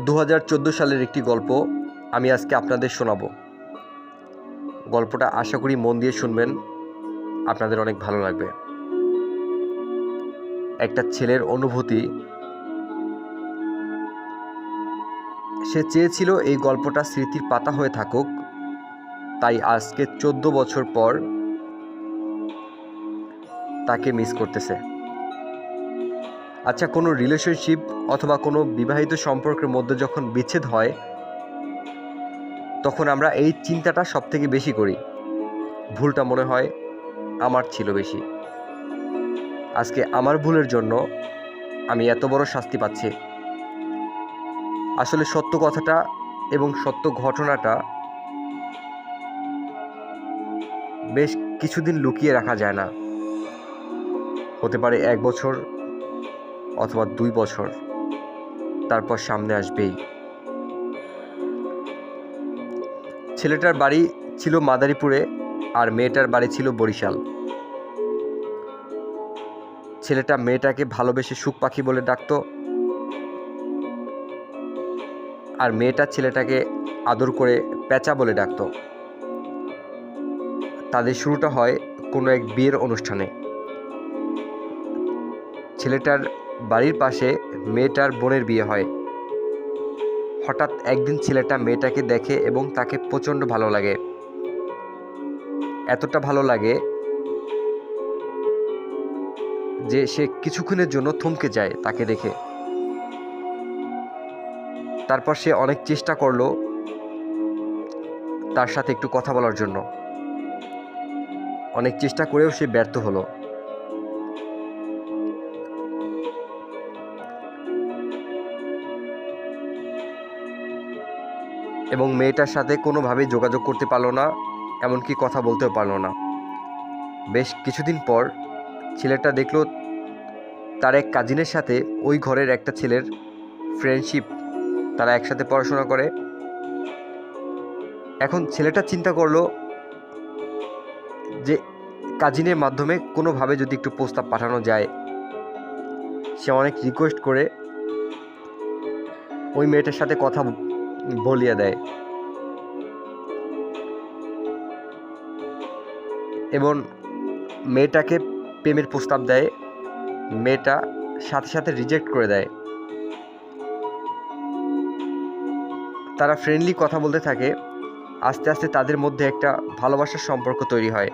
2014 সালের একটি গল্প আমি আজকে আপনাদের শোনাবো। গল্পটা আশা করি মন দিয়ে শুনবেন, আপনাদের অনেক ভালো লাগবে। একটা ছেলের অনুভূতি। সে চেয়েছিল এই গল্পটা স্মৃতির পাতা হয়ে থাকুক, তাই আজকে 14 বছর পর তাকে মিস করতেছে। আচ্ছা, কোনো রিলেশনশিপ অথবা কোনো বিবাহিত সম্পর্কের মধ্যে যখন বিচ্ছেদ হয়, তখন আমরা এই চিন্তাটা সবথেকে বেশি করি। ভুলটা মনে হয় আমার ছিল বেশি। আজকে আমার ভুলের জন্য আমি এত বড় শাস্তি পাচ্ছি। আসলে সত্য কথাটা এবং সত্য ঘটনাটা বেশ কিছুদিন লুকিয়ে রাখা যায় না। হতে পারে 1 বছর অথবা 2 বছর, তারপর সামনে আসবেই। ছেলেটার বাড়ি ছিল মাদারীপুরে আর মেয়েটার বাড়ি ছিল বরিশাল। ছেলেটা মেয়েটাকে ভালোবেসে সুখ পাখি বলে ডাকতো, আর মেয়েটা ছেলেটাকে আদর করে পেঁচা বলে ডাকতো। তাদের শুরুটা হয় কোনো এক বিয়ের অনুষ্ঠানে। ছেলেটার বাড়ির পাশে মেয়েটার বোনের বিয়ে হয়। হঠাৎ একদিন ছেলেটা মেয়েটাকে দেখে এবং তাকে প্রচণ্ড ভালো লাগে। এতটা ভালো লাগে যে সে কিছুক্ষণের জন্য থমকে যায় তাকে দেখে। তারপর সে অনেক চেষ্টা করলো তার সাথে একটু কথা বলার জন্য। অনেক চেষ্টা করেও সে ব্যর্থ হলো। এবং মেয়েটার সাথে কোনোভাবেই যোগাযোগ করতে পারলো না, এমনকি কথা বলতেও পারলো না। বেশ কিছুদিন পর ছেলেটা দেখলো তার এক কাজিনের সাথে ওই ঘরের একটা ছেলের ফ্রেন্ডশিপ, তারা একসাথে পড়াশোনা করে। এখন ছেলেটা চিন্তা করলো যে কাজিনের মাধ্যমে কোনোভাবে যদি একটু প্রস্তাব পাঠানো যায়। সে অনেক রিকোয়েস্ট করে ওই মেয়েটার সাথে কথা বলিয়ে দেয় এবং মেয়েটাকে প্রেমের প্রস্তাব দেয়। মেয়েটা সাথে সাথে রিজেক্ট করে দেয়। তারা ফ্রেন্ডলি কথা বলতে থাকে। আস্তে আস্তে তাদের মধ্যে একটা ভালোবাসার সম্পর্ক তৈরি হয়।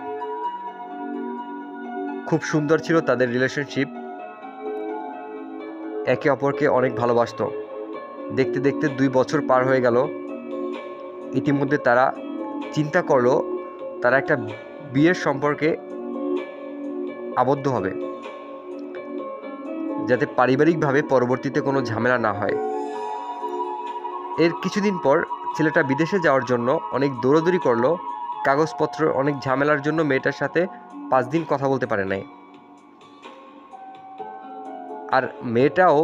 খুব সুন্দর ছিল তাদের রিলেশনশিপ। একে অপরকে অনেক ভালোবাসতো। দেখতে দেখতে 2 বছর পার হয়ে গেল। ইতিমধ্যে তারা চিন্তা করলো তারা একটা বিয়ের সম্পর্কে আবদ্ধ হবে, যাতে পারিবারিকভাবে পরবর্তীতে কোনো ঝামেলা না হয়। এর কিছুদিন পর ছেলেটা বিদেশে যাওয়ার জন্য অনেক দৌড়াদৌড়ি করলো। কাগজপত্র অনেক ঝামেলার জন্য মেয়েটার সাথে 5 দিন কথা বলতে পারে নাই। আর মেয়েটাও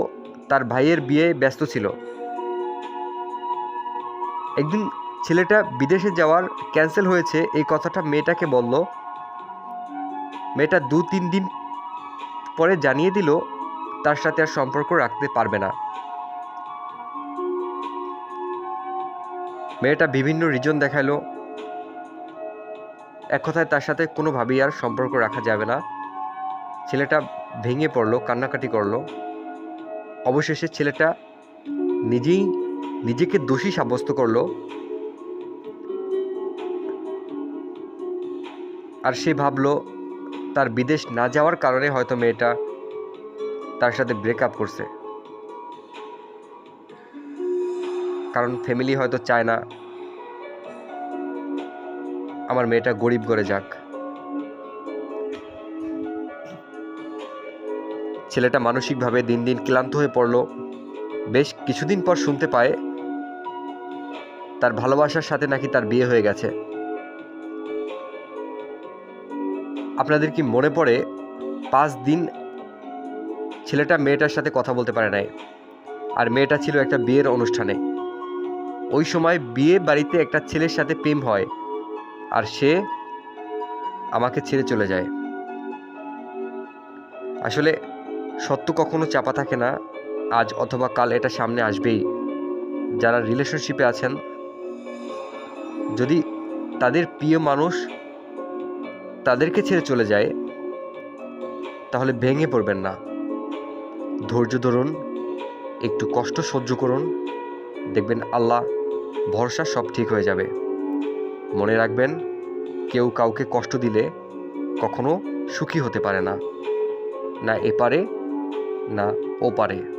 তার ভাইয়ের বিয়ে ব্যস্ত ছিল। একদিন ছেলেটা বিদেশে যাওয়ার ক্যান্সেল হয়েছে এই কথাটা মেয়েটাকে বলল। মেয়েটা 2-3 দিন পরে জানিয়ে দিল তার সাথে আর সম্পর্ক রাখতে পারবে না। মেয়েটা বিভিন্ন রিজন দেখালো। এক কথায় তার সাথে কোনোভাবেই আর সম্পর্ক রাখা যাবে না। ছেলেটা ভেঙে পড়লো, কান্নাকাটি করলো। অবশেষে ছেলেটা নিজেকে দোষী সাব্যস্ত করলো। আর সে ভাবলো তার বিদেশ না যাওয়ার কারণে হয়তো মেয়েটা তার সাথে ব্রেকআপ করছে। কারণ ফ্যামিলি হয়তো চায় না আমার মেয়েটা গরিব ঘরে যাক। ছেলেটা মানসিকভাবে দিন দিন ক্লান্ত হয়ে পড়ল। বেশ কিছুদিন পর শুনতে পায় তার ভালোবাসার সাথে নাকি তার বিয়ে হয়ে গেছে। আপনাদের কি মনে পড়ে 5 দিন ছেলেটা মেয়েটার সাথে কথা বলতে পারে নাই। আর মেয়েটা ছিল একটা বিয়ের অনুষ্ঠানে। ওই সময় বিয়ে বাড়িতে একটা ছেলের সাথে প্রেম হয়, আর সে আমাকে ছেড়ে চলে যায়। আসলে সত্য কখনো চাপা থাকে না। আজ অথবা কাল এটা সামনে আসবেই। যারা রিলেশনশিপে আছেন, যদি তাদের প্রিয় মানুষ তাদেরকে ছেড়ে চলে যায়, তাহলে ভেঙে পড়বেন না। ধৈর্য ধরুন, একটু কষ্ট সহ্য করুন, দেখবেন আল্লাহ ভরসা সব ঠিক হয়ে যাবে। মনে রাখবেন, কেউ কাউকে কষ্ট দিলে কখনো সুখী হতে পারে না, না এপারে না ওপারে।